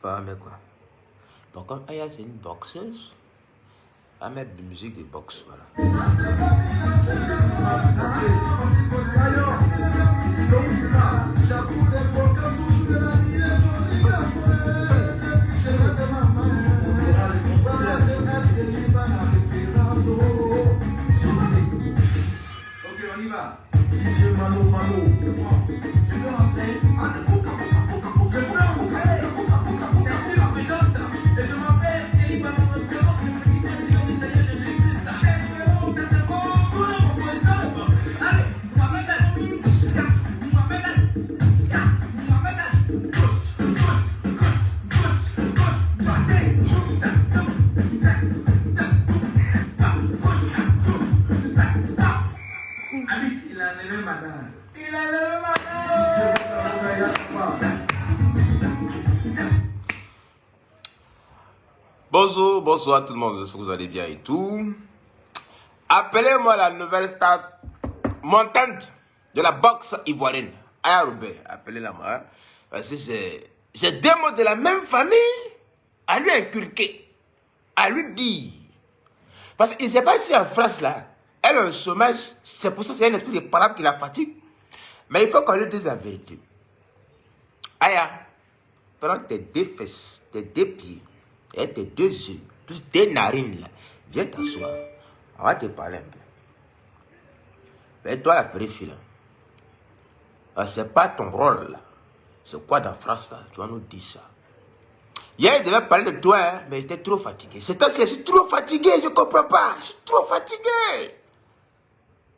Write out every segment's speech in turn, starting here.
Pas mais quoi. Par contre, Aya, c'est une boxeuse. Elle met de musique de boxe, voilà. Ok, on y va. DJ Mano Mano, c'est bon. Je peux rentrer. Je peux rentrer. C'est sûr que j'entends. Et je m'appelle Skelly Mano Mano. C'est le petit frère du Seigneur Jésus-Christ. Allez, il a levé madame. Il a levé madame. Bonjour, bonsoir tout le monde, j'espère que vous allez bien et tout. Appelez-moi la nouvelle star montante de la boxe ivoirienne. Aya Robert, appelez-la moi. Hein, parce que j'ai deux mots de la même famille à lui inculquer, à lui dire. Parce qu'il ne sait pas si en France là, elle a un chômage, c'est pour ça que c'est un esprit de parole qui la fatigue. Mais il faut qu'on lui dise la vérité. Aya, prends tes deux fesses, tes deux pieds, et tes deux yeux, plus tes narines là. Viens t'asseoir. On va te parler un peu. Mais toi la périphérie là, c'est pas ton rôle là. C'est quoi dans France là? Tu vas nous dire ça. Hier, il devait parler de toi, hein, mais j'étais trop fatigué. C'est parce que je suis trop fatigué, je comprends pas. Je suis trop fatigué.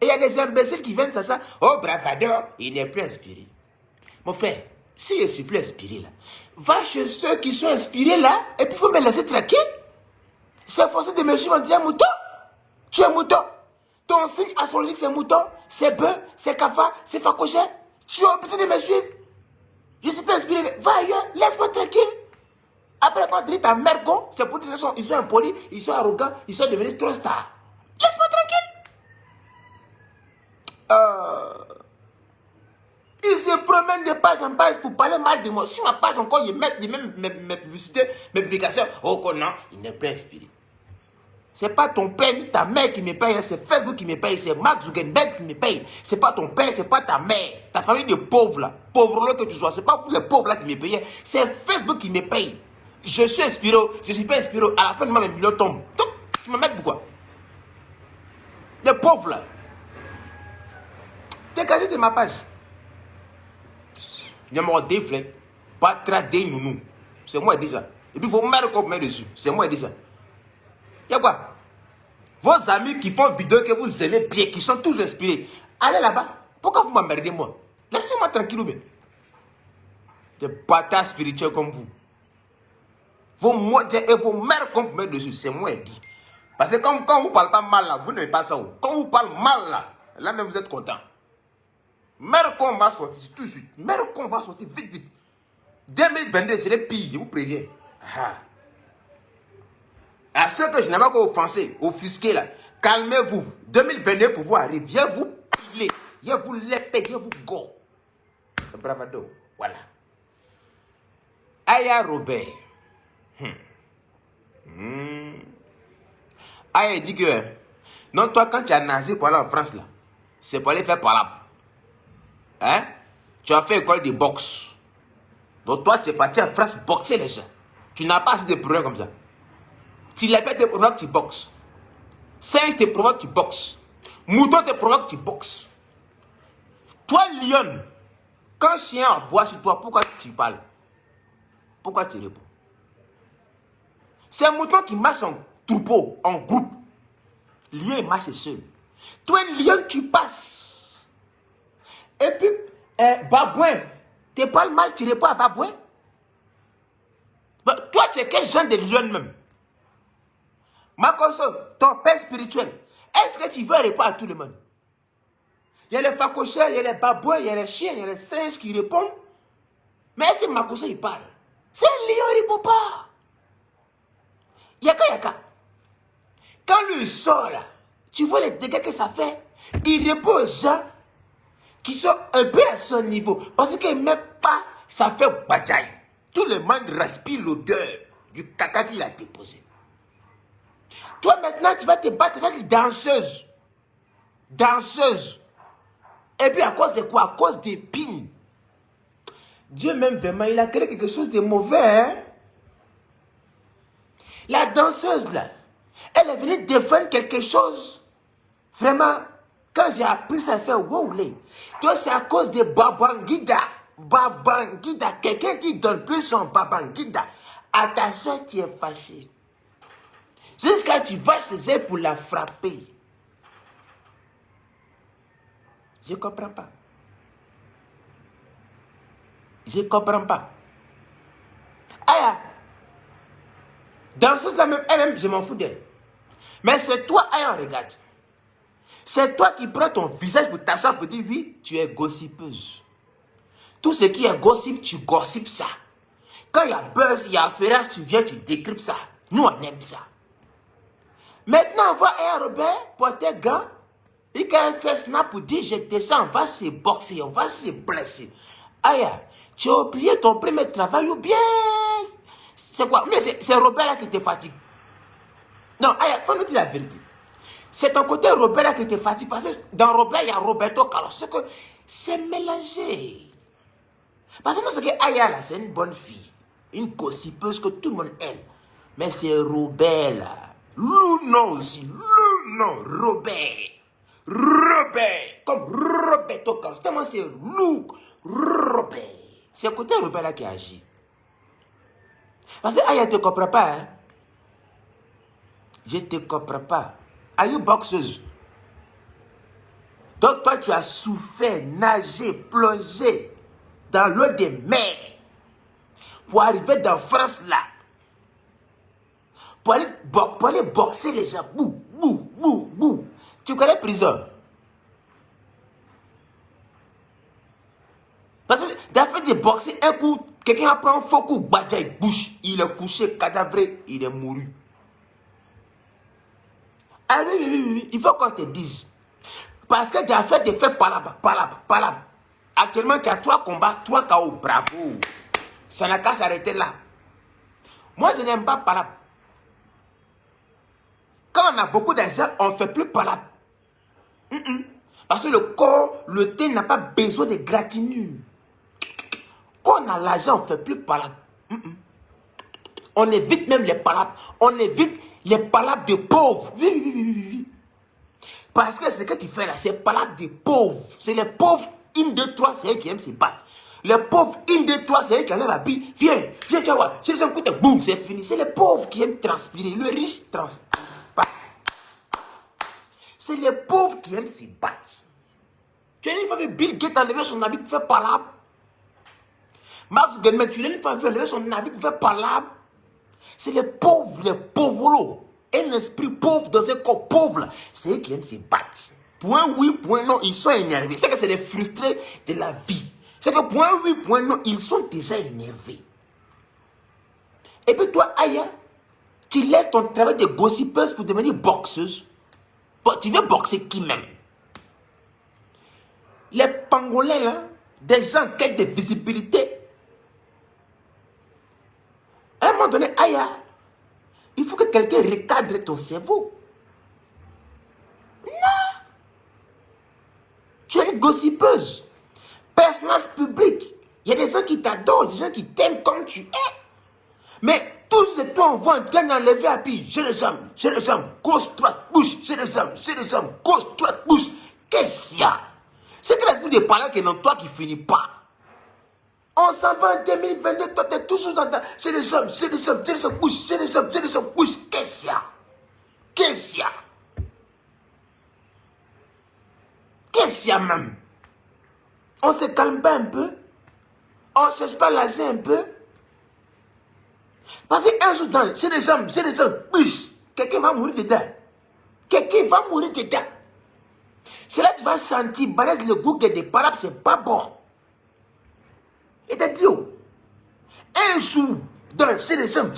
Et il y a des imbéciles qui viennent ça. Oh, bravador, il n'est plus inspiré. Mon frère, si je ne suis plus inspiré là, va chez ceux qui sont inspirés là, et puis il faut me laisser tranquille. C'est forcé de me suivre en disant mouton. Tu es mouton. Ton signe astrologique c'est mouton, c'est bœuf, c'est cafard, c'est facochère. Tu es obligé de me suivre. Je ne suis pas inspiré. Va ailleurs, laisse-moi tranquille. Après, quand tu dis ta mère con, c'est pour dire qu'ils sont impolis, ils sont arrogants, ils sont devenus trop stars. Laisse-moi tranquille. Ils se promènent de page en page pour parler mal de moi. Sur ma page encore, ils mettent même mes publicités, mes publications. Oh non, il n'est pas inspiré. C'est pas ton père ni ta mère qui me paye, c'est Facebook qui me paye, c'est Mark Zuckerberg qui me paye. C'est pas ton père, c'est pas ta mère. Ta famille de pauvres là, pauvres là que tu sois, c'est pas pour les pauvres là qui me payent, c'est Facebook qui me paye. Je suis inspiré, je suis pas inspiré. À la fin de mois, mes millions tombent. Donc, tu me mets pourquoi? Les pauvres là. T'es caché de ma page. Il y a mon déflé. Pas trader nounou. C'est moi qui dis ça. Et puis, vos mères qu'on met dessus. C'est moi qui dis ça. Il y a quoi? Vos amis qui font vidéo que vous aimez bien, qui sont tous inspirés. Allez là-bas. Pourquoi vous m'emmerdez moi? Laissez-moi tranquille ou bien. Des bâtards spirituels comme vous. Vos moitiés et vos mères qu'on met dessus. C'est moi qui dis. Parce que quand vous ne parlez pas mal là, vous n'avez pas ça. Quand vous parlez mal là, là même vous êtes content. Mère qu'on va sortir tout de suite. Mère qu'on va sortir vite, vite. 2022, c'est le pire, je vous préviens. À ceux que je n'ai pas encore offensé, offusqué là, calmez-vous. 2022 pour vous arriver, viens vous piler, viens vous léper, viens vous go. Bravado, voilà. Aya Robert. Aya dit que, non, toi quand tu as nagé pour aller en France là, c'est pour aller faire par là. Hein? Tu as fait école de boxe. Donc toi, tu es parti en France boxer les gens. Tu n'as pas assez de problèmes comme ça. Tu n'as pas de problèmes, tu boxes. Singe te provoque, tu boxes. Mouton te provoque, tu boxes. Toi, lion, quand chien aboie sur toi, pourquoi tu parles? Pourquoi tu réponds? C'est un mouton qui marche en troupeau, en groupe. Lion, il marche seul. Toi, lion, tu passes. Et puis, babouin, tu parles mal, tu réponds à babouin. Toi, tu es quel genre de lion même? Ma console, ton père spirituel, est-ce que tu veux répondre à tout le monde? Il y a les facochères, il y a les babouins, il y a les chiens, il y a les singes qui répondent. Mais est-ce que ma console, il parle? C'est un lion, il ne répond pas. Yaka. Quand lui sort là, tu vois les dégâts que ça fait. Il répond aux gens qui sont un peu à son niveau. Parce qu'il ne met pas, ça fait badjaï. Tout le monde respire l'odeur du caca qu'il a déposé. Toi, maintenant, tu vas te battre avec les danseuses. Danseuses. Et puis, à cause de quoi? À cause des pines. Dieu même, vraiment, il a créé quelque chose de mauvais. Hein? La danseuse, là, elle est venue défendre quelque chose. Vraiment, quand j'ai appris ça, elle fait wow, les. Toi, c'est à cause de Babangida. Babangida. Quelqu'un qui donne plus son Babangida. À ta soeur, tu es fâché. Jusqu'à tu vas chez elle pour la frapper. Je ne comprends pas. Je ne comprends pas. Aya. Dans ce cas même, elle-même, je m'en fous d'elle. Mais c'est toi, Aya, regarde. C'est toi qui prends ton visage pour t'asseoir pour dire oui, tu es gossipeuse. Tout ce qui est gossip, tu gossipes ça. Quand il y a buzz, il y a affairage, tu viens, tu décryptes ça. Nous, on aime ça. Maintenant, on voit Aya Robert porter gants. Et quand elle fait snap pour dire je descends, on va se boxer, on va se blesser. Aya, tu as oublié ton premier travail ou bien... C'est quoi? Mais c'est Robert là qui te fatigue. Non, Aya, il faut nous dire la vérité. C'est ton côté Robert là qui te fatigue. Parce que dans Robert, il y a Roberto Carlos. C'est mélangé. Parce que c'est que Aya là, c'est une bonne fille. Une gossipeuse que tout le monde aime. Mais c'est Robert là. Luno aussi. Luno, Robert. Robert. Comme Roberto Carlos. Tellement c'est Lou. Robert. C'est le côté Robert là qui agit. Parce que Aya ne te comprend pas. Hein? Je ne te comprends pas. Are you boxeuse? Donc toi tu as souffert, nagé, plongé dans l'eau des mers pour arriver dans France là. Pour aller boxer les gens. Bouh, bouh, bouh, bouh. Tu connais prison? Parce que d'après de boxer un coup, quelqu'un apprend un faux coup, badja, il bouge, il est couché, cadavré, il est mouru. Ah oui, oui, oui, oui, il faut qu'on te dise. Parce que tu as fait des faits palabres. Actuellement, tu as 3 combats, 3 KO, bravo. Ça n'a qu'à s'arrêter là. Moi, je n'aime pas palabre. Quand on a beaucoup d'argent, on ne fait plus palabre. Parce que le corps, le thé n'a pas besoin de gratinure. Quand on a l'argent, on ne fait plus palabre. On évite même les palabres. On évite les palabres de pauvres. Oui, oui, oui, oui, oui. Parce que ce que tu fais là, c'est palabres de pauvres. C'est les pauvres, 1, 2, 3, c'est eux qui aiment se battre. Les pauvres, 1, 2, 3, c'est eux qui enlèvent la bille. Viens, tu vas voir. Si les gens coûtent, boum, c'est fini. C'est les pauvres qui aiment transpirer. Le riche transpire pas. C'est les pauvres qui aiment se battre. Tu as une fois vu Bill Gates enlever son habit pour faire palabre. Mark Zuckerberg, tu as une fois vu enlever son habit pour faire palabre. C'est les pauvres. Un esprit pauvre dans un corps pauvre, c'est eux qui aiment se battre. Point oui, point non, ils sont énervés. C'est que c'est les frustrés de la vie. C'est que point oui, point non, ils sont déjà énervés. Et puis toi, Aya, tu laisses ton travail de gossipeuse pour devenir boxeuse. Bon, tu veux boxer qui même? Les pangolins là, des gens qui ont de visibilité. À un moment donné, Aya, il faut que quelqu'un recadre ton cerveau. Non. Tu es une gossipeuse. Personnage public. Il y a des gens qui t'adorent, des gens qui t'aiment comme tu es. Mais tout ce temps, on voit en train d'enlever à pied. J'ai les jambes, gauche, droite, bouche. J'ai les jambes, gauche, droite, bouche. Qu'est-ce qu'il y a? C'est que l'esprit de parler qui est dans toi qui finit pas. On s'en va en 2022, toi t'es toujours dans ta... J'ai les jambes, bouche, j'ai les jambes, bouche. Qu'est-ce qu'il y a? Qu'est-ce qu'il y a? Qu'est-ce qu'il y a même? On se calme pas un peu? On ne cherche pas l'âge un peu? Parce qu'un jour, j'ai les jambes, bouche. Quelqu'un va mourir dedans. C'est là que tu vas sentir, balèze le goût des parapes, c'est pas bon. Et t'as dit, oh, un jour, j'ai les jambes,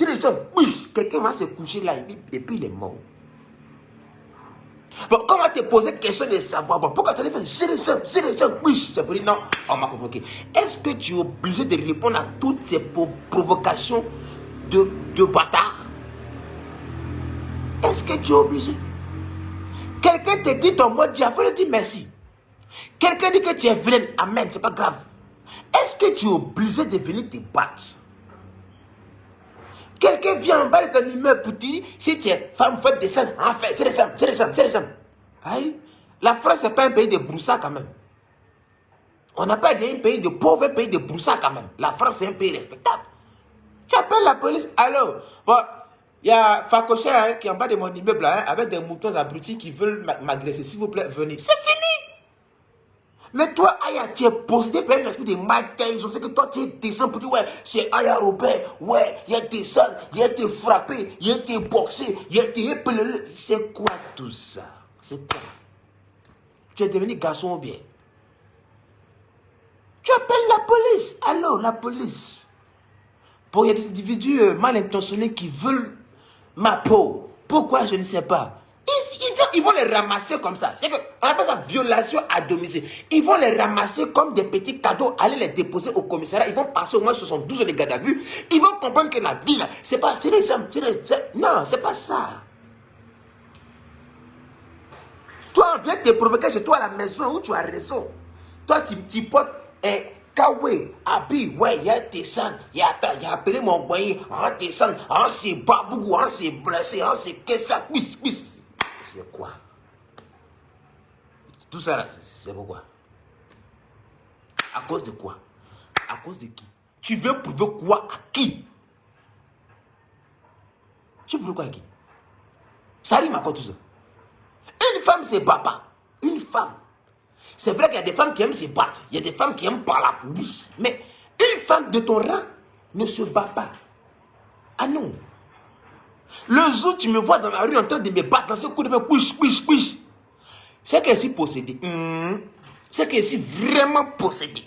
bouche. Quelqu'un va se coucher là, et puis il est mort. Bon, quand on va te poser question de savoir, bon, pourquoi tu allais faire c'est pour dire non, on m'a provoqué. Est-ce que tu es obligé de répondre à toutes ces provocations de bâtard? Est-ce que tu es obligé? Quelqu'un te dit ton mot, Dieu, il faut lui dire merci. Quelqu'un dit que tu es vilaine, amen, c'est pas grave. Est-ce que tu es obligé de venir te battre? Quelqu'un vient en bas de ton immeuble pour dire, si tu es femme, faut descendre, en fait, c'est les hommes. Aïe, la France, c'est pas un pays de broussard quand même. On n'a pas un pays de pauvres, un pays de broussard quand même. La France, c'est un pays respectable. Tu appelles la police, allô? Bon, il y a Facoché hein, qui est en bas de mon immeuble hein, avec des moutons abrutis qui veulent m'agresser. S'il vous plaît, venez. C'est fini. Mais toi, Aya, tu es possédé par un esprit de Mike Tyson. C'est que toi, tu es descendu pour dire, ouais, c'est Aya Robert. Ouais, il y a des sangs, il y a des frappés, il y a des boxés, il y a des épelés. C'est quoi tout ça? C'est quoi? Tu es devenu garçon ou bien? Tu appelles la police. Allô, la police. Bon, il y a des individus mal intentionnés qui veulent ma peau. Pourquoi? Je ne sais pas. Ils vont les ramasser comme ça. C'est que, on appelle ça violation à domicile. Ils vont les ramasser comme des petits cadeaux, aller les déposer au commissariat. Ils vont passer au moins 72 heures de garde à vue. Ils vont comprendre que la vie, là, c'est pas... Non, c'est pas ça. Toi, on vient te provoquer chez toi à la maison où tu as raison. Toi, tu portes un Kawe, Abi, ouais, il y a des sangs, il y a appelé mon boy, on descend, on s'est babou, on s'est blessé, on s'est qu'est-ce ça, c'est quoi? Tout ça là, c'est pourquoi? À cause de quoi? À cause de qui? Tu veux prouver quoi à qui? Tu prouves quoi à qui? Ça rime à quoi tout ça? Une femme, c'est papa. Une femme. C'est vrai qu'il y a des femmes qui aiment se battre. Il y a des femmes qui aiment parler. Oui. Mais une femme de ton rang ne se bat pas. Ah non. Le jour où tu me vois dans la rue en train de me battre dans ce coup de main, push. C'est qu'elle est possédée. C'est qu'elle est vraiment possédée.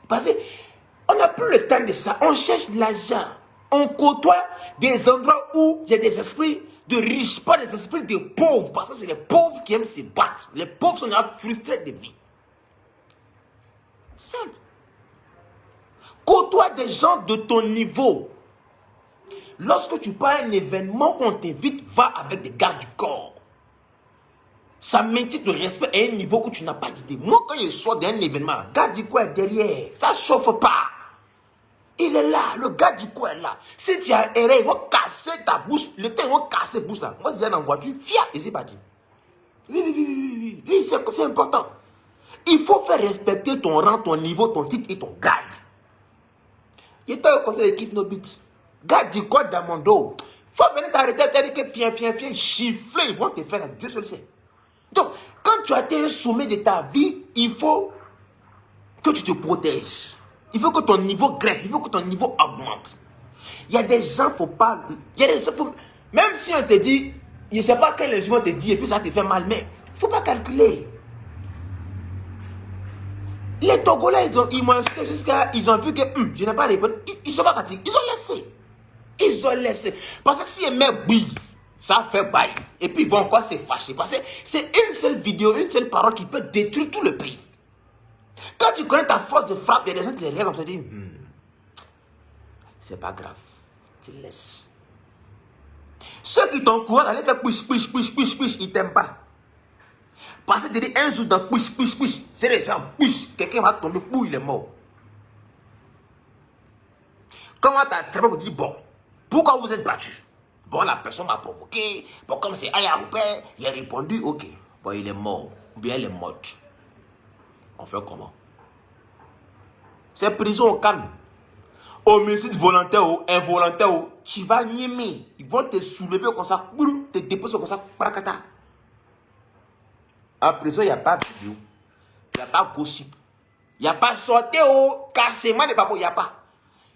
Parce qu'on n'a plus le temps de ça. On cherche de l'argent. On côtoie des endroits où il y a des esprits de riches, pas des esprits de pauvres. Parce que c'est les pauvres qui aiment se battre. Les pauvres sont frustrés de vie. Simple. Côtoie des gens de ton niveau. Lorsque tu pars à un événement qu'on t'invite, va avec des gardes du corps. Ça maintient le respect à un niveau où tu n'as pas d'idée. Moi, quand je sors d'un événement, le garde du corps est derrière. Ça ne chauffe pas. Il est là, le gars du coin est là. Si tu as erré, ils vont casser ta bouche. Le temps, ils vont casser ta bouche là. Moi, si j'ai dans la voiture, fiat, et c'est parti. Oui, c'est important. Il faut faire respecter ton rang, ton niveau, ton titre et ton grade. Il t'a conseillé l'équipe No Beat. Garde du corps dans mon dos. Il faut venir t'arrêter, t'as dit que viens, chiffler, ils vont te faire la Dieu seul sait. Donc, quand tu as été un sommet de ta vie, il faut que tu te protèges. Il faut que ton niveau grimpe, il faut que ton niveau augmente. Il y a des gens, faut pas... même si on te dit, je ne sais pas quel instrument te dit et puis ça te fait mal, mais il ne faut pas calculer. Les Togolais, ils m'ont insulté jusqu'à... Ils ont vu que je n'ai pas répondu. Ils ne sont pas partis. Ils ont laissé. Parce que si les mecs brillent, ça fait bail. Et puis ils vont encore se fâcher. Parce que c'est une seule vidéo, une seule parole qui peut détruire tout le pays. Quand tu connais ta force de frappe, il y a des gens qui les regardent comme ça et disent c'est pas grave, tu laisses. Ceux qui t'encouragent à aller faire push, ils t'aiment pas. Parce que tu dis un jour dans push, c'est les gens push, quelqu'un va tomber, il est mort. Comment tu as attrapé pour dire bon, pourquoi vous êtes battu? Bon, la personne m'a provoqué, bon, comme c'est Aya Robert, il a répondu, ok, bon, il est mort, ou bien elle est morte. On fait comment? C'est prison au calme. Homicide volontaire ou involontaire, tu vas nier. Ils vont te soulever comme ça, te déposer comme ça, prakata. En prison, il n'y a pas vidéo, il n'y a pas gossip, il n'y a pas sortir au cassement de papo, il n'y a pas.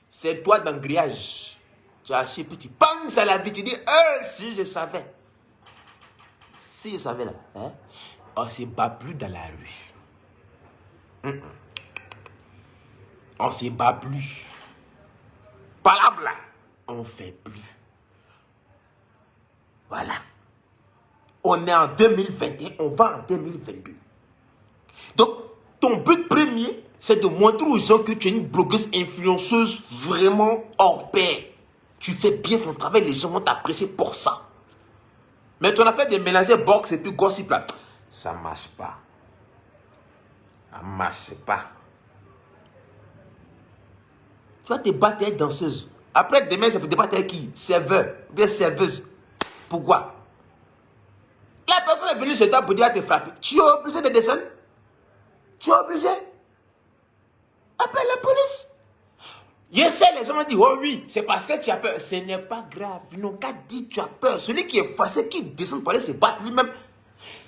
C'est toi dans le grillage. Tu as assis petit, penses à la vie, tu dis, si je savais. Si je savais là, hein, on ne se bat plus dans la rue. On ne se bat plus. Palabre là, on ne fait plus. Voilà. on est en 2021, on va en 2022. Donc, ton but premier, c'est de montrer aux gens que tu es une blogueuse influenceuse vraiment hors pair. Tu fais bien ton travail, les gens vont t'apprécier pour ça. Mais ton affaire de mélanger box et puis gossip là, ça ne marche pas. Ça ne marche pas. Tu vas te battre avec danseuse. Après, demain, ça peut te battre avec qui? Serveur, bien serveuse. Pourquoi? La personne est venue chez toi pour dire te frapper. Tu es obligé de descendre? Tu es obligé? Appelle la police. Je sais, les gens m'ont dit, oh oui, c'est parce que tu as peur. Ce n'est pas grave. Ils n'ont qu'à dire tu as peur. Celui qui est fâché, qui descend pour aller se battre lui-même.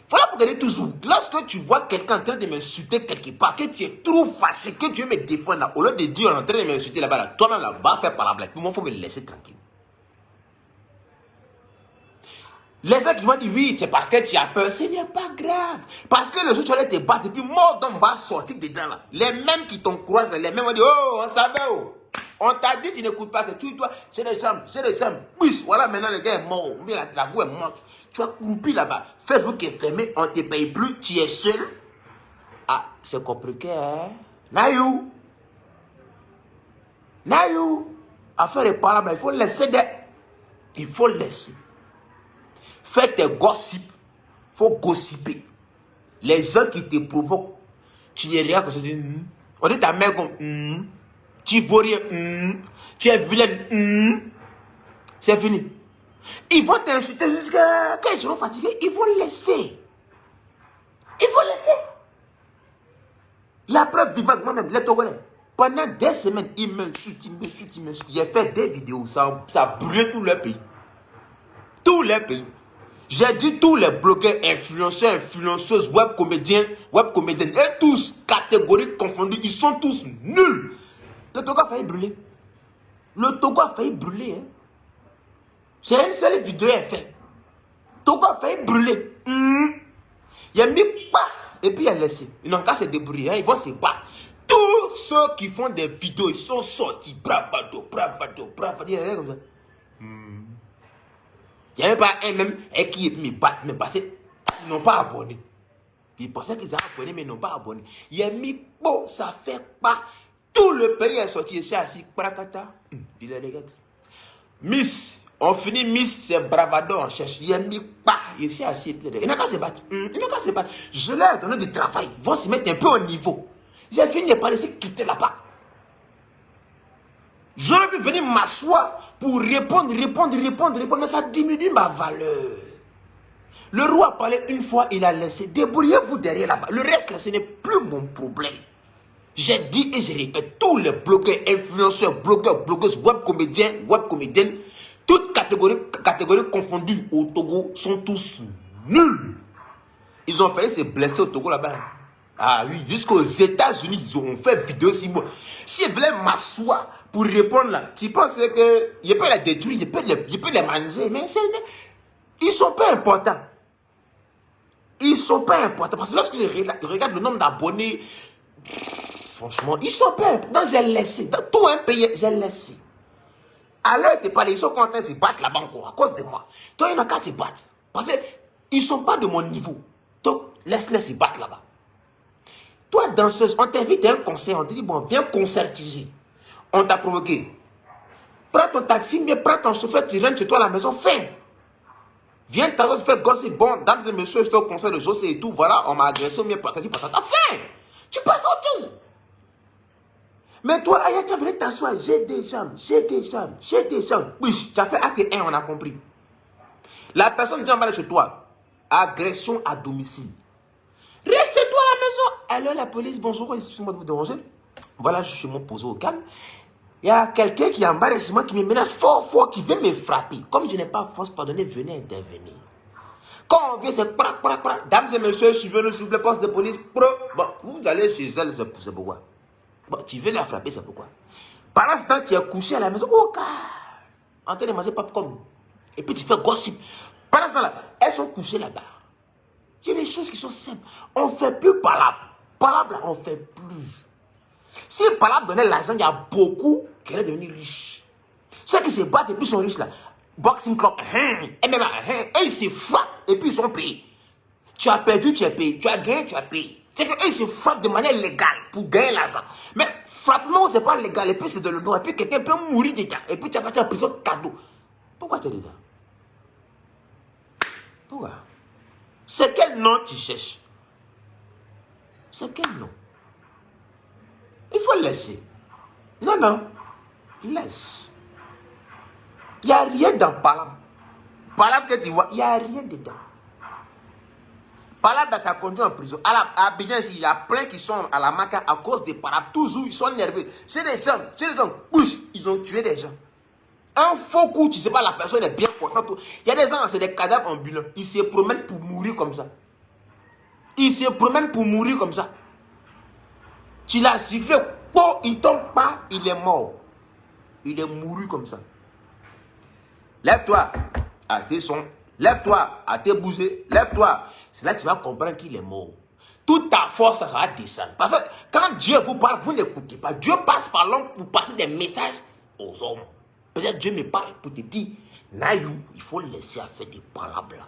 Voilà pourquoi je dis toujours, lorsque tu vois quelqu'un en train de m'insulter quelque part, que tu es trop fâché, que tu veux me défendre là, au lieu de dire en train de m'insulter là-bas, là, toi-même là, va faire par la blague. Il faut me laisser tranquille. Les gens qui vont dire oui, c'est parce que tu as peur, ce n'est pas grave. Parce que le jour où tu allais te battre, et puis mort d'homme va sortir dedans là. Les mêmes qui t'encouragent, les mêmes vont dire oh, on savait oh. On t'a dit, tu n'écoutes pas, c'est toi, c'est des jambes, oui, voilà, maintenant le gars est mort, la go est morte. Tu as croupi là-bas, Facebook est fermé, on ne te paye plus, tu es seul. Ah, c'est compliqué, hein? Nayou, affaire est pas là-bas, il faut laisser il faut laisser. Fais tes gossips, il faut gossiper. Les gens qui te provoquent, tu n'y es rien que ça dit, on dit ta mère comme, tu ne vaux rien, tu es vilaine, c'est fini. Ils vont t'insulter jusqu'à quand ils seront fatigués, ils vont laisser. Il faut laisser. La preuve vivante, moi-même, les Togolais, pendant des semaines, ils m'insultent. J'ai fait des vidéos, ça a brûlé tout le pays. Tous les pays. J'ai dit tous les blogueurs, influenceurs, influenceuses, web comédiennes, et tous, catégories confondues, ils sont tous nuls. Le Togo a failli brûler. Le Togo a failli brûler. Hein. C'est une seule vidéo faite. Togo a failli brûler. Il a mis pas. Et puis il a laissé. Ils n'ont qu'à se débrouiller. Hein. Ils vont se battre. Tous ceux qui font des vidéos, ils sont sortis. Bravado. Il y a rien comme ça. Il n'y avait pas un même qui me bat. Mais parce qu'ils n'ont pas abonné. Ils pensaient qu'ils avaient abonné, mais ils n'ont pas abonné. Il a mis bon, ça fait pas. Tout le pays est sorti ici, assis. Il les regarde. Miss. On finit Miss, c'est bravado, on cherche. Il a mis pas. Ici, assis. Il n'a qu'à se battre. Je leur ai donné du travail. Ils vont se mettre un peu au niveau. J'ai fini de parler, c'est quitter là-bas. J'aurais pu venir m'asseoir pour répondre, mais ça diminue ma valeur. Le roi a parlé une fois, il a laissé. Débrouillez-vous derrière là-bas. Le reste, là, ce n'est plus mon problème. J'ai dit et je répète, tous les blogueurs, influenceurs, blogueuses, web comédiennes, toutes catégories confondues au Togo sont tous nuls. Ils ont failli se blesser au Togo là-bas. Ah oui, jusqu'aux États-Unis, ils ont fait vidéo 6 mois. Si je voulais m'asseoir pour répondre là, tu penses que je peux les détruire, je peux les manger, mais ils ne sont pas importants. Ils ne sont pas importants. Parce que lorsque je regarde le nombre d'abonnés, franchement, ils ne sont pas importants. J'ai laissé. Dans tout un pays, j'ai laissé. Alors, ils sont contents de se battre là-bas encore, à cause de moi. Toi, il n'y a qu'à se battre. Parce qu'ils ne sont pas de mon niveau. Donc, laisse-les se battre là-bas. Toi, danseuse, on t'invite à un concert, on te dit, bon, viens concertiser. On t'a provoqué. Prends ton taxi, mais prends ton chauffeur, tu rentres chez toi à la maison, fais. Viens t'asseoir, fais gossip, bon, dames et messieurs, j'étais au concert de José et tout, voilà, on m'a agressé, mais patati patata, fais. Tu passes à autre chose. Mais toi, Aya, tu as venu t'asseoir, j'ai des jambes. Oui, tu as fait acte 1, on a compris. La personne dit en bas chez toi, agression à domicile. Reste chez toi à la maison. Alors la police, bonjour, excusez-moi de vous déranger. Voilà, je suis chez moi posé au calme. Il y a quelqu'un qui est en bas de chez moi qui me menace fort, qui veut me frapper. Comme je n'ai pas force, pardonnez, venez intervenir. Quand on vient, c'est crac. Dames et messieurs, suivez-le, s'il vous plaît, poste de police. Bon, vous allez chez elle, c'est pourquoi. Bon, tu veux la frapper, c'est pourquoi. Pendant ce temps, tu es couché à la maison, au calme, en train de manger popcorn. Et puis tu fais gossip. Pendant ce temps-là, elles sont couchées là-bas. Il y a des choses qui sont simples. On ne fait plus palabre. Palabre, on ne fait plus. Si palabre donnait l'argent, il y a beaucoup qui allaient devenir riches. Ceux qui se battent et puis sont riches là. Boxing club, MMA, et ils se frappent. et puis ils sont payés. Tu as perdu, tu es payé. Tu as gagné, tu as payé. C'est qu'eux, ils se frappent de manière légale pour gagner l'argent. Mais frappement, c'est pas légal. Et puis c'est de le droit. Et puis quelqu'un peut mourir déjà. Et puis tu as parti en prison cadeau. Pourquoi tu es dedans? Pourquoi? C'est quel nom tu cherches? C'est quel nom? Il faut laisser. Non, non. Laisse. Il n'y a rien dans Palam. Palam que tu vois, il n'y a rien dedans. Palam, dans sa conduite en prison. À Abidjan, il y a plein qui sont à la maca à cause des Palam. Toujours, ils sont nerveux. C'est des gens, bouche, ils ont tué des gens. Un faux coup, tu ne sais pas, la personne est bien contente. Il y a des gens, c'est des cadavres ambulants. Ils se promènent pour mourir comme ça. Ils se promènent pour mourir comme ça. Tu l'as sifflé, bon, il ne tombe pas, il est mort. Il est mouru comme ça. Lève-toi à tes sons. Lève-toi à tes bousées. Lève-toi. C'est là que tu vas comprendre qu'il est mort. Toute ta force, ça va descendre. Parce que quand Dieu vous parle, vous n'écoutez pas. Dieu passe par l'homme pour passer des messages aux hommes. Peut-être Dieu me parle pour te dire, Nayou, il faut laisser à faire des parables.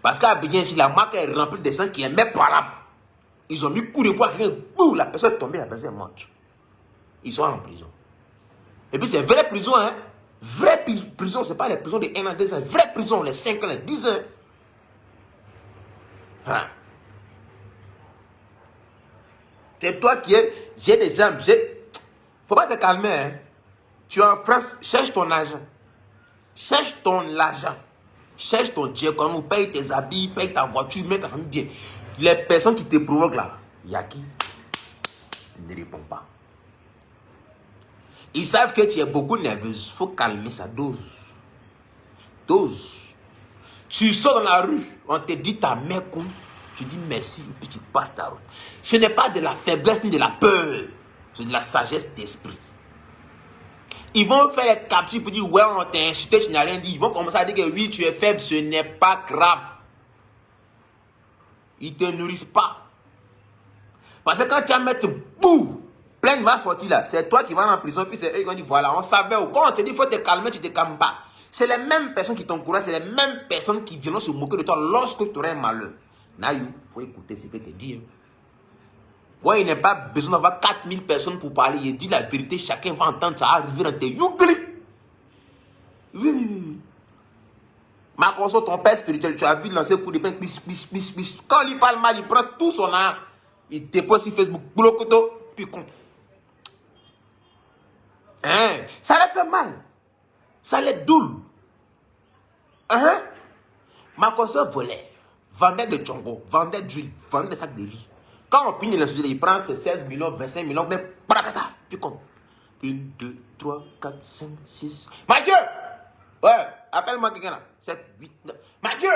Parce qu'à Abidjan, si la marque est remplie de gens qui aimaient parables, ils ont mis coup de poing, la personne est tombée, la personne est morte. Ils sont en prison. Et puis c'est vraie prison, hein. Vraie prison, c'est pas les prisons de 1 an, 2 ans. Vraie prison, les 5 ans, les 10 ans. Hein. C'est toi qui es, j'ai des âmes, faut pas te calmer, hein. Tu es en France, cherche ton argent. Cherche ton argent. Cherche ton Dieu, quand on paye tes habits, paye ta voiture, mets ta famille bien. Les personnes qui te provoquent là, il y a qui? Ils ne répondent pas. Ils savent que tu es beaucoup nerveuse. Il faut calmer sa dose. Dose. Tu sors dans la rue, on te dit ta mère con. Tu dis merci, et puis tu passes ta route. Ce n'est pas de la faiblesse ni de la peur. C'est de la sagesse d'esprit. Ils vont faire les captures pour dire ouais, on t'a insulté, tu n'as rien dit. Ils vont commencer à dire que oui, tu es faible, ce n'est pas grave. Ils ne te nourrissent pas. Parce que quand tu vas mettre boum, plein de masse sortie là, c'est toi qui vas en prison, puis c'est eux qui vont dire voilà, on savait. Quand on te dit il faut te calmer, tu ne te calmes pas. C'est les mêmes personnes qui t'encouragent, c'est les mêmes personnes qui viennent se moquer de toi lorsque tu aurais un malheur. Nayou, il faut écouter ce que tu dis. Hein. Ouais, il n'y a pas besoin d'avoir 4000 personnes pour parler. Il dit la vérité, chacun va entendre ça arriver dans tes yougli. Oui. Ma console, ton père spirituel, tu as vu lancer coup de pain, quand il parle mal, il prend tout son âme. Il dépose sur Facebook, blocoto, puis con. Hein? Ça les fait mal. Ça les doule. Hein? Ma console volait, vendait de tchongo, vendait d'huile, vendait des sacs de riz. Quand on finit le sujet, il prend ses 16 millions, 25 millions, mais parakata, puis compte. 1, 2, 3, 4, 5, 6. Mathieu! Ouais, appelle-moi quelqu'un là. 7, 8, 9. Mathieu!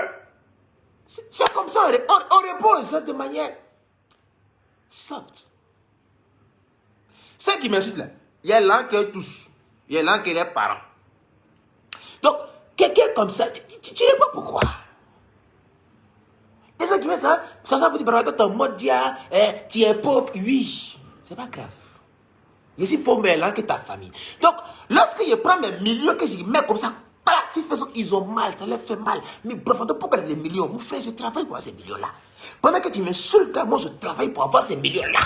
C'est comme ça, on répond de cette manière soft. Ceux qui m'insultent là, il y a l'un qui est tous, il y a l'un qui est les parents. Donc, quelqu'un comme ça, tu ne sais pas pourquoi. Les gens qui font ça, ça veut dire, par exemple, ton mode dia, tu es pauvre, oui, c'est pas grave. Je suis pauvre, mais là que ta famille. Donc, lorsque je prends mes millions, que je mets comme ça, voilà, ces personnes, ils ont mal, ça leur fait mal. Mais pourquoi les millions? Mon frère, je travaille pour avoir ces millions-là. Pendant que tu m'insultes, moi, je travaille pour avoir ces millions-là.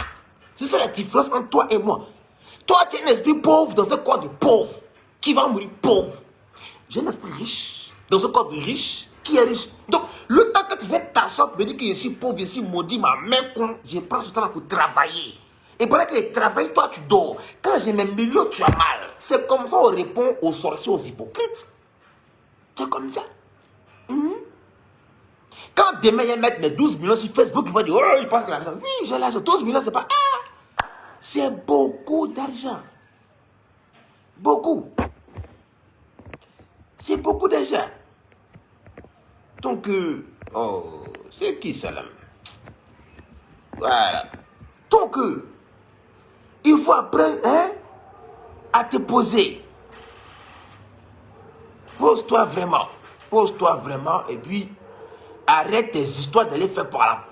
C'est ça la différence entre toi et moi. Toi, tu es un esprit pauvre dans un corps de pauvre, qui va mourir pauvre. J'ai un esprit riche, dans un corps de riche, qui est riche. Donc, le temps que tu fais ta sorte, me dire que je suis pauvre, je suis maudit, ma main con, je prends ce temps pour travailler. Et pendant que je travaille, toi, tu dors. Quand j'ai mes millions, tu as mal. C'est comme ça on répond aux sorciers, aux hypocrites. C'est comme ça. Quand demain, ils mettent mes 12 millions sur Facebook, ils vont dire, oh, ils pensent que l'argent. Oui, j'ai l'argent. 12 millions, c'est pas... Ah, c'est beaucoup d'argent. Beaucoup. C'est beaucoup d'argent. Donc, oh, c'est qui ça là? Voilà. Donc, il faut apprendre à te poser. Pose-toi vraiment, et puis arrête tes histoires d'aller faire par là.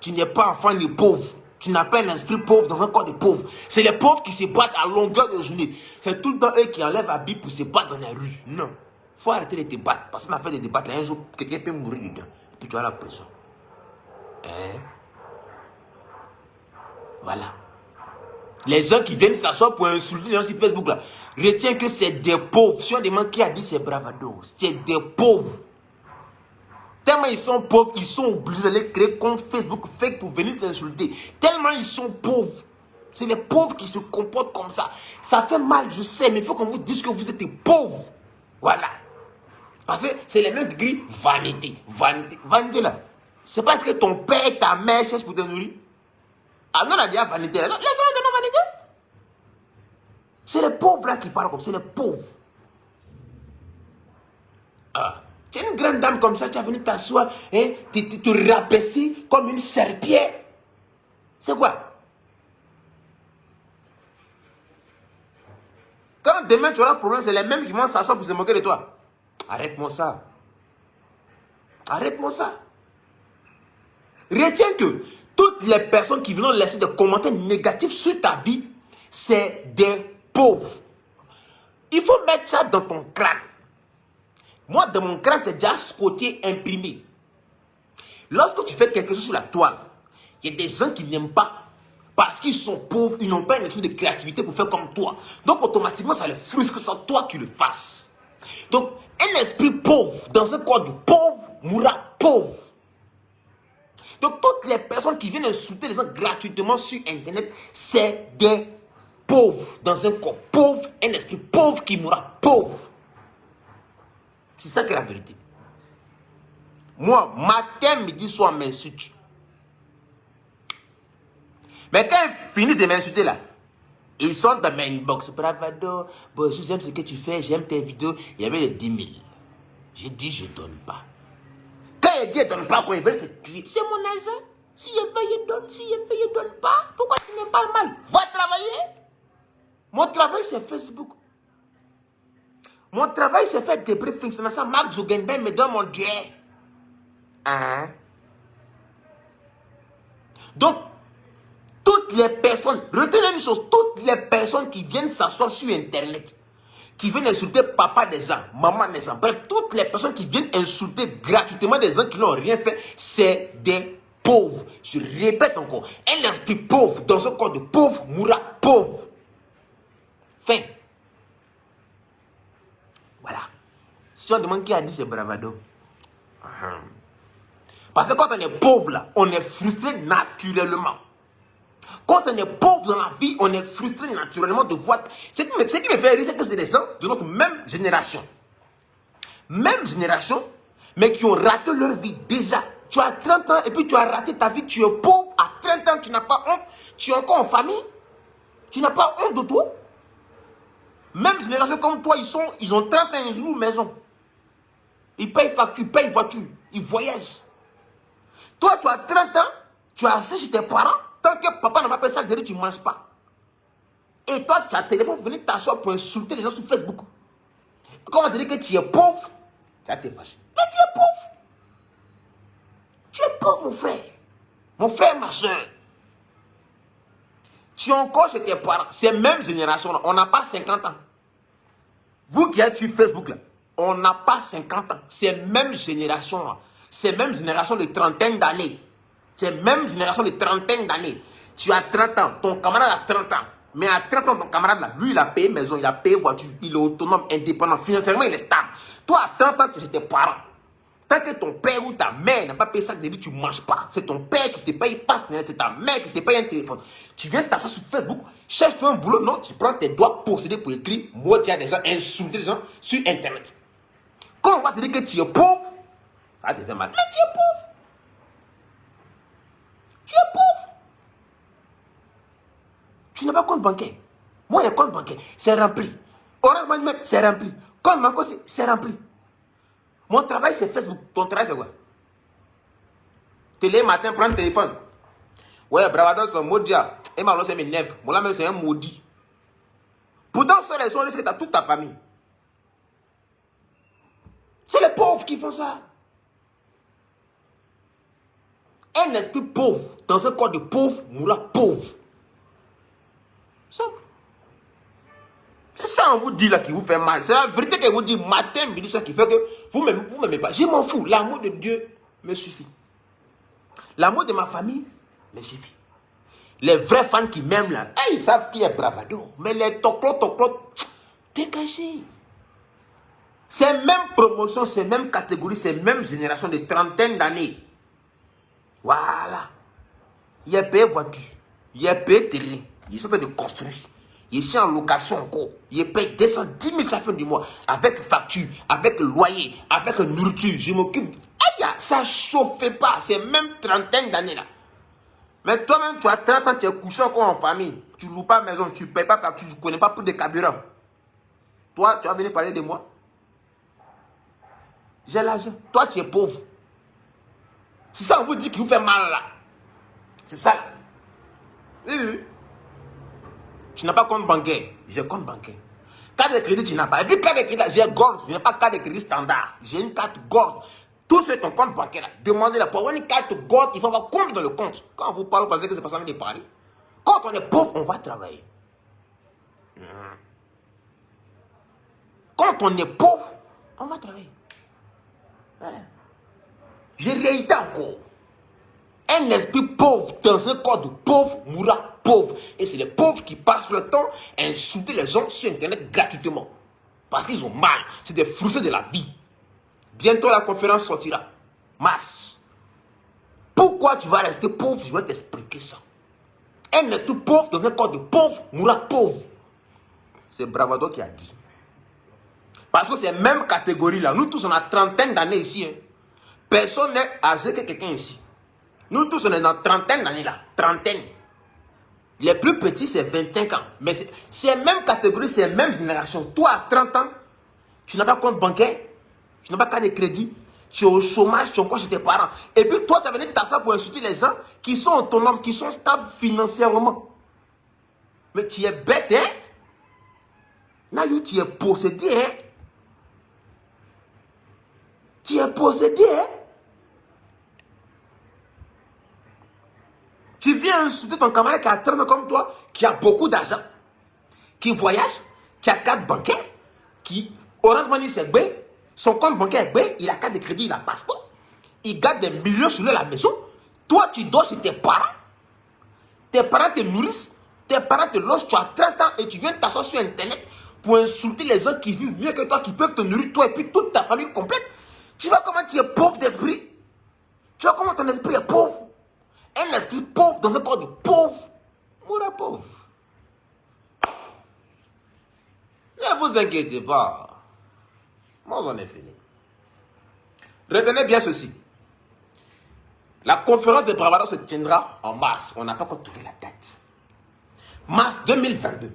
Tu n'es pas enfant de pauvre. Tu n'as pas un esprit pauvre dans un corps de pauvre. C'est les pauvres qui se battent à longueur de journée. C'est tout le temps eux qui enlèvent la Bible pour se battre dans les rues. Non. faut arrêter de débattre. Parce qu'on a fait des débats, là, un jour, quelqu'un peut mourir dedans. Et puis tu vas à la prison. Hein? Voilà. Les gens qui viennent s'asseoir pour insulter les gens sur Facebook, là, retiens que c'est des pauvres. Si on demande qui a dit c'est bravados, c'est des pauvres. Tellement ils sont pauvres, ils sont obligés d'aller créer compte Facebook fake pour venir t'insulter. Tellement ils sont pauvres. C'est les pauvres qui se comportent comme ça. Ça fait mal, je sais, mais il faut qu'on vous dise que vous êtes des pauvres. Voilà. Parce que c'est les mêmes qui crient vanité, vanité. Vanité là. C'est parce que ton père et ta mère cherchent pour te nourrir. Ah non, on a dit vanité là. Laisse-moi de vanité. C'est les pauvres là qui parlent comme ça, c'est les pauvres. Ah. Tu es une grande dame comme ça, tu as venu t'asseoir, hein, te rabaisser comme une serpillère. C'est quoi? Quand demain tu auras un problème, c'est les mêmes qui vont s'asseoir pour se moquer de toi. Arrête-moi ça. Arrête-moi ça. Retiens que toutes les personnes qui viennent laisser des commentaires négatifs sur ta vie, c'est des pauvres. Il faut mettre ça dans ton crâne. Moi, dans mon crâne, c'est déjà ce côté imprimé. Lorsque tu fais quelque chose sur la toile, il y a des gens qui n'aiment pas parce qu'ils sont pauvres, ils n'ont pas un esprit de créativité pour faire comme toi. Donc, automatiquement, ça les frustre que ce soit toi qui le fasses. Donc, un esprit pauvre dans un corps de pauvre mourra pauvre. Donc, toutes les personnes qui viennent insulter les gens gratuitement sur Internet, c'est des pauvres dans un corps pauvre, un esprit pauvre qui mourra pauvre. C'est ça qui est la vérité. Moi, matin, midi, soir, m'insulte. Mais quand ils finissent de m'insulter là, ils sont dans ma inbox. Bravado, bon, j'aime ce que tu fais, j'aime tes vidéos. Il y avait les 10 000. J'ai dit, je ne donne pas. Quand il dit, je ne donne pas, quand ils veulent se crier, c'est mon argent. Si je veux, je donne. Si je veux, je ne donne pas. Pourquoi tu me parles mal? Va travailler. Mon travail, c'est Facebook. Mon travail, c'est faire des briefings. C'est ça, Mark Zuckerberg me donne mon Dieu. Hein? Donc, toutes les personnes, retenez une chose, toutes les personnes qui viennent s'asseoir sur Internet, qui viennent insulter papa des gens, maman des gens, bref, toutes les personnes qui viennent insulter gratuitement des gens qui n'ont rien fait, c'est des pauvres. Je répète encore, un esprit pauvre dans un corps de pauvre mourra pauvre. Fin. Voilà. Si on demande qui a dit c'est bravado. Parce que quand on est pauvre là, on est frustré naturellement. Quand on est pauvre dans la vie, on est frustré naturellement de voir. Ce qui me fait rire, c'est que c'est des gens de notre même génération. Même génération, mais qui ont raté leur vie déjà. Tu as 30 ans et puis tu as raté ta vie, tu es pauvre. À 30 ans, tu n'as pas honte. Tu es encore en famille. Tu n'as pas honte de toi. Même génération comme toi, ils ont 30 ans, ils jouent maison. Ils payent facture, ils payent voiture, ils voyagent. Toi, tu as 30 ans, tu as assis chez tes parents, tant que papa n'a pas payé ça, tu ne manges pas. Et toi, tu as téléphone pour venir t'asseoir pour insulter les gens sur Facebook. Quand on va te dire que tu es pauvre, tu as tes vaches. Mais tu es pauvre. Tu es pauvre, mon frère. Mon frère, ma soeur. Tu es encore chez tes parents. Ces mêmes générations-là, on n'a pas 50 ans. Vous qui êtes sur Facebook, là, on n'a pas 50 ans. Ces mêmes générations-là, ces mêmes générations de trentaine d'années. Ces mêmes générations de trentaine d'années. Tu as 30 ans, ton camarade a 30 ans. Mais à 30 ans, ton camarade là, lui, il a payé maison, il a payé voiture, il est autonome, indépendant, financièrement, il est stable. Toi, à 30 ans, tu es chez tes parents. Tant que ton père ou ta mère n'a pas payé ça, tu ne manges pas. C'est ton père qui te paye passe, c'est ta mère qui te paye un téléphone. Tu viens t'asseoir sur Facebook, cherche-toi un boulot, non, tu prends tes doigts possédés pour écrire, moi, tu as des gens, insulter les gens sur Internet. Quand on va te dire que tu es pauvre, ça devient mal. Mais tu es pauvre. Tu es pauvre. Tu n'as pas compte bancaire. Moi, le compte bancaire, c'est rempli. Orange Money même, c'est rempli. Compte bancaire aussi, c'est rempli. Mon travail, c'est Facebook. Ton travail, c'est quoi? Télé, matin, prends le téléphone. Ouais, bravado, c'est un maudit. Et ma c'est mes nèvres. Moi, là même, c'est un maudit. Pourtant, seul et son risque, tu as toute ta famille. C'est les pauvres qui font ça. Un esprit pauvre, dans un corps de pauvre, mourra pauvre. Simple. C'est ça on vous dit là qui vous fait mal. C'est la vérité que vous dit matin, midi, soir qui fait que vous m'aimez pas. Je m'en fous. L'amour de Dieu me suffit. L'amour de ma famille me suffit. Les vrais fans qui m'aiment là, ils savent qui est bravado. Mais les toclos, dégagez. C'est même promotion, c'est même catégorie, c'est même génération de trentaine d'années. Voilà. Il a payé voiture, il a payé terrain, il est en train de construire. Il est en location encore. Il paye 210 000 à la fin du mois. Avec facture, avec loyer, avec nourriture. Je m'occupe. Aïe, ça ne chauffe pas. C'est même trentaine d'années là. Mais toi-même, tu as 30 ans, tu es couché encore en famille. Tu ne loues pas maison, tu ne payes pas facture, tu ne connais pas plus de carburant. Toi, tu vas venir parler de moi. J'ai l'argent. Toi, tu es pauvre. C'est ça, on vous dit qu'il vous fait mal là. C'est ça. Oui. Tu n'as pas compte bancaire. J'ai compte bancaire. Carte de crédit, tu n'as pas. Et puis, carte de crédit, j'ai Gold. Je n'ai pas carte de crédit standard. J'ai une carte Gold. Tout c'est ton compte bancaire là. Demandez-la. Pour avoir une carte Gold, il faut avoir combien dans le compte. Quand vous parlez, vous pensez que c'est pas ça de parler. Quand on est pauvre, on va travailler. Quand on est pauvre, on va travailler. Voilà. Je réitère encore. Un esprit pauvre dans un corps de pauvre mourra pauvre. Et c'est les pauvres qui passent le temps à insulter les gens sur Internet gratuitement. Parce qu'ils ont mal. C'est des frustrés de la vie. Bientôt la conférence sortira. Masse. Pourquoi tu vas rester pauvre? Je vais t'expliquer ça. Un esprit pauvre dans un corps de pauvre mourra pauvre. C'est Bravado qui a dit. Parce que c'est la même catégorie là. Nous tous on a trentaine d'années ici. Hein. Personne n'est âgé que quelqu'un ici. Nous tous on est dans trentaine d'années là. Trentaine. Les plus petits c'est 25 ans. Mais c'est la même catégorie, c'est la même génération. Toi à 30 ans, tu n'as pas compte bancaire, tu n'as pas carte de crédit, tu es au chômage, tu es encore chez tes parents. Et puis toi tu as venu t'asseoir pour insulter les gens qui sont autonomes, qui sont stables financièrement. Mais tu es bête, hein? Là, tu es possédé, hein? Tu es possédé, hein? Tu viens insulter ton camarade qui a 30 ans comme toi, qui a beaucoup d'argent, qui voyage, qui a carte bancaire, qui Orange Money c'est bien, son compte bancaire est bien, il a carte de crédit, il a passeport, il garde des millions sur lui à la maison. Toi, tu dors chez tes parents te nourrissent, tes parents te logent, tu as 30 ans et tu viens t'asseoir sur Internet pour insulter les gens qui vivent mieux que toi, qui peuvent te nourrir, toi et puis toute ta famille complète. Tu vois comment tu es pauvre d'esprit? Tu vois comment ton esprit est pauvre? Un esprit pauvre dans un corps de pauvre mourra pauvre. Ne vous inquiétez pas. Moi, j'en ai fini. Retenez bien ceci. La conférence de Bravado se tiendra en mars. On n'a pas encore trouvé la date. Mars 2022.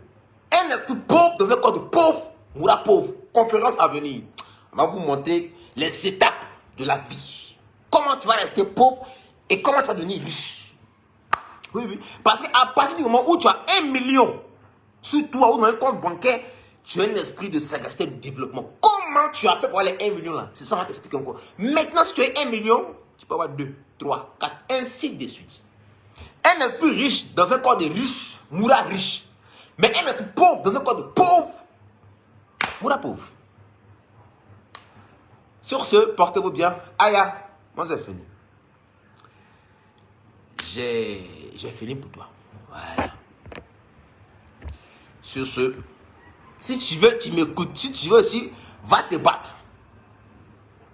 Un esprit pauvre dans un corps de pauvre mourra pauvre. Conférence à venir. On va vous montrer les étapes de la vie. Comment tu vas rester pauvre et comment tu vas devenir riche. Oui. Parce qu'à partir du moment où tu as 1 million sur toi ou dans un compte bancaire, tu as un esprit de sagacité de développement. Comment tu as fait pour aller 1 million là? C'est ça, on va t'expliquer encore. Maintenant, si tu as 1 million, tu peux avoir 2, 3, 4, ainsi de suite. Un esprit riche dans un corps de riche mourra riche. Mais un esprit pauvre dans un corps de pauvre mourra pauvre. Sur ce, portez-vous bien. Aya, moi j'ai fini. J'ai fini pour toi. Voilà. Sur ce, si tu veux, tu m'écoutes. Si tu veux aussi, va te battre.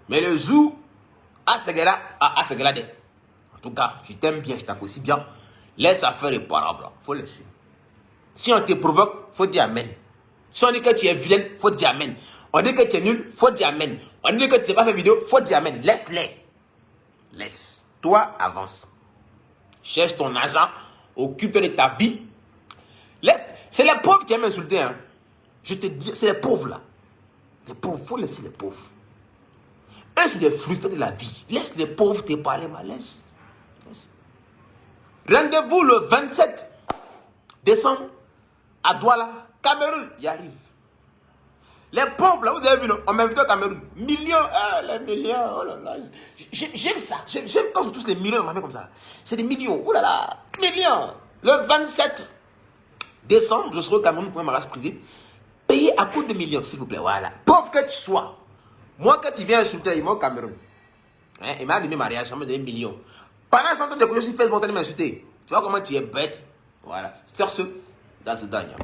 Mais le jour, en tout cas, je t'aime bien, je t'apprécie bien. Laisse ça faire réparable. Faut laisser. Si on te provoque, faut dire amen. Si on dit que tu es vilaine, faut dire amen. On dit que tu es nul, faut dire amen. On dit que tu n'as pas fait vidéo, faut dire amen. Laisse-les. Laisse. Toi, avance. Cherche ton argent. Occupe-toi de ta vie. Laisse. C'est les pauvres qui aiment insulter. Hein. Je te dis, c'est les pauvres là. Les pauvres, faut laisser les pauvres. Eux, c'est des frustrés de la vie. Laisse les pauvres te parler, mais laisse. Rendez-vous le 27 décembre à Douala, Cameroun. Il arrive. Les pauvres, là, vous avez vu, non? On m'invite au Cameroun. Millions, les millions, oh là là. J'aime ça. J'aime quand je touche les millions, on m'amène comme ça. C'est des millions, oh là là. Millions. Le 27 décembre, je serai au Cameroun pour un mariage privé. payer à coup de millions, s'il vous plaît. Voilà. Pauvre que tu sois. Moi, quand tu viens insulter, moi, au Cameroun, hein, il m'a allumé mariage, ça m'a donné 1 million. Pendant ce temps, tu as sur Facebook, tu m'insulter. Tu vois comment tu es bête. Voilà. Sur ce, dans ce dernier.